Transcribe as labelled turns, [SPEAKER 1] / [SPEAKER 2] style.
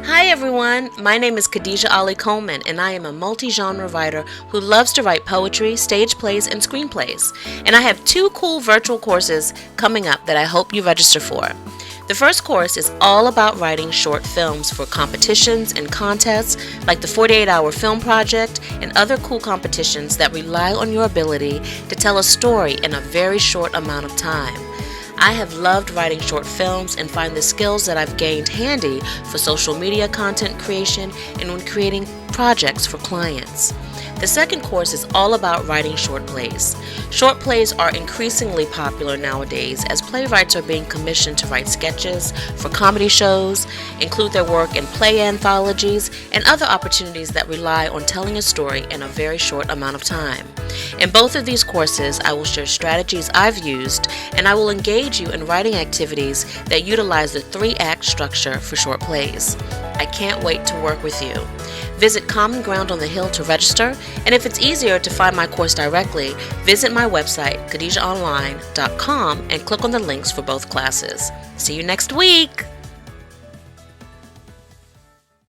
[SPEAKER 1] Hi everyone, my name is Khadijah Ali-Coleman and I am a multi-genre writer who loves to write poetry, stage plays, and screenplays. And I have two cool virtual courses coming up that I hope you register for. The first course is all about writing short films for competitions and contests like the 48-hour film project and other cool competitions that rely on your ability to tell a story in a very short amount of time. I have loved writing short films and find the skills that I've gained handy for social media content creation and when creating projects for clients. The second course is all about writing short plays. Short plays are increasingly popular nowadays as playwrights are being commissioned to write sketches for comedy shows, include their work in play anthologies, and other opportunities that rely on telling a story in a very short amount of time. In both of these courses, I will share strategies I've used, and I will engage you in writing activities that utilize the 3-act structure for short plays. I can't wait to work with you. Visit Common Ground on the Hill to register, and if it's easier to find my course directly, visit my website, khadijahonline.com, and click on the links for both classes. See you next week!